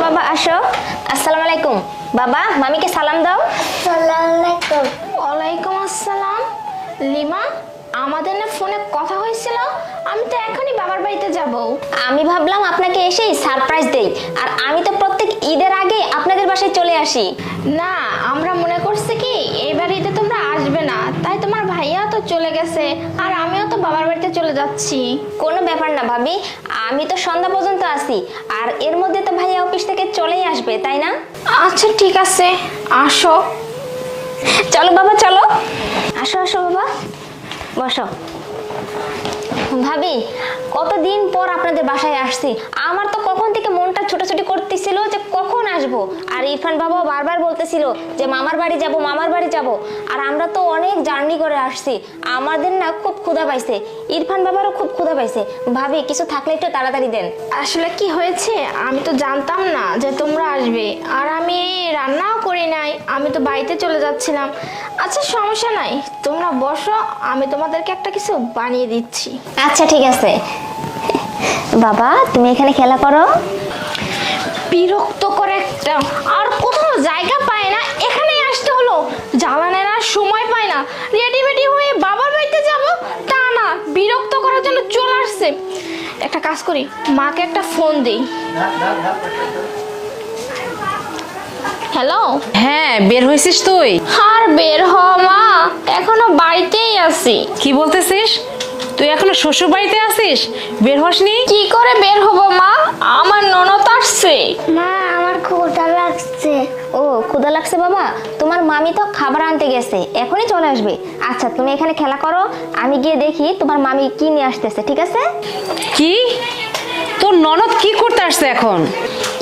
বাবা আসো। আসসালামু আলাইকুম। বাবা মামিকে সালাম দাও। আসসালামু আলাইকুম। ওয়ালাইকুম আসসালাম। লিমা, আমাদের না ফোনে কথা হয়েছিল, আমি তো এখনই বাবার বাড়িতে যাব। আমি ভাবলাম আপনাকে এসেই সারপ্রাইজ দেই, আর আমি তো প্রত্যেক ঈদের আগে আপনাদের বাসায় চলে আসি। না, আমরা মনে করছি কি এবার ঈদে তোমরা আসবে না, তাই তোমার ভাইয়া তো চলে গেছে আর আমিও তো বাবার বাড়িতে চলে যাচ্ছি। কোনো ব্যাপার না ভাবি, আমি তো সন্ধ্যা পর্যন্ত আছি, আর এর মধ্যে তো ভাইয়া অফিস থেকে চলেই আসবে, তাই না? আচ্ছা ঠিক আছে, আসো। চলো বাবা চলো, আসো আসো বাবা, বসো। ভাবি, কতদিন পর আপনাদের বাসায় আসছি, আমার তো কখন থেকে মনটা ছোটাছুটি করতেছিল যে কখন আসবো। আর ইরফান বাবাও বারবার বলতেছিল যে মামার বাড়ি যাব মামার বাড়ি যাব, আর আমরা তো অনেক জার্নি করে আসছি, আমাদের না খুব ক্ষুধা পাইছে, ইরফান বাবারও খুব ক্ষুধা পাইছে। ভাবি কিছু থাকলে একটু তাড়াতাড়ি দেন। আসলে কি হয়েছে, আমি তো জানতাম না যে তোমরা আসবে, আর আমি রান্নাও করি নাই, আমি তো বাড়িতে চলে যাচ্ছিলাম। আচ্ছা সমস্যা নাই, তোমরা বসো, আমি তোমাদেরকে একটা কিছু বানিয়ে দিচ্ছি। আচ্ছা ঠিক আছে। বাবা তুমি এখানে খেলা করো। বিরক্ত করে একটা, আর কোথাও জায়গা পায় না, এখানে আসতে হলো। জ্বালানের আর সময় পায় না, রেডি হয়ে বাবার বাড়িতে যাব তা না, বিরক্ত করার জন্য চলে আসছে। একটা কাজ করি, মাকে একটা ফোন দেই। হ্যালো। হ্যাঁ, বের হয়েছিস তুই? আর বের হ মা, এখনো বাড়িতেই আছি। কি বলতেছিস? তুই এখনো শ্বশুর বাড়িতে আছিস, বের হসনি? কি করে বের হবো মা, আমার ননদ আসছে। মা আমার ক্ষুধা লাগছে। ও ক্ষুধা লাগছে বাবা, তোমার মামি তো খাবার আনতে গেছে, এখনই চলে আসবে। আচ্ছা তুমি এখানে খেলা করো, আমি গিয়ে দেখি তোমার মামি কি নিয়ে আসতেছে, ঠিক আছে? কি, তোর ননদ কি করতে আসছে এখন?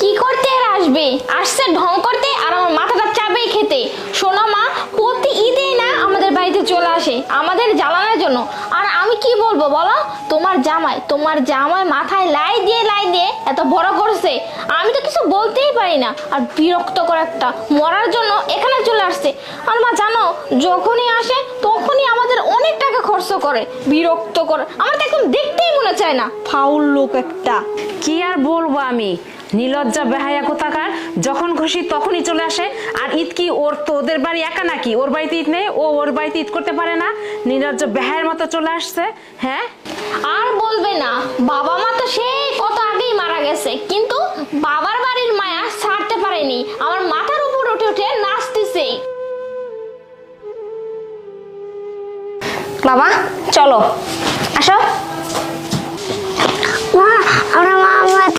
কি করতে আর আসবে, আসছে ঢং করতে আর আমার মাথাটা চাবেই খেতে। শোনো মা, প্রতি ঈদে না আমাদের বাড়িতে চলে আসে আমাদের জ্বালানোর জন্য। আর আমি কি বলবো বলো, তোমার জামাই মাথায় লাই দিয়ে এত বড় করছে, আমি তো কিছু বলতেই পারি না। আর বিরক্ত করে একটা, মরার জন্য এখানে চলে আসছে। আর মা জানো, যখনই আসে তখনই আমাদের অনেক টাকা খরচ করে, বিরক্ত করে, আমার তো একদম দেখতেই মনে চায় না, ফাউল লোক একটা। কি আর বলবো আমি, নিলজ্জা বেহায়া কোথাকার, যখন খুশি তখনই চলে আসে। আর ঈদ কি ওর তো ওদের বাড়ি একা নাকি? ওর বাড়িতে ঈদ নেই, ও ওর বাড়িতে ঈদ করতে পারে না? নিলজ্জা বেহায়ের মতো চলে আসছে। হ্যাঁ, আর বলবে না, বাবা মা তো সেই কত আগেই মারা গেছে, কিন্তু বাবার বাড়ির মায়া ছাড়তে পারেনি, আমার মাথার উপর উঠে নাচতেছে। বাবা চলো, আসো।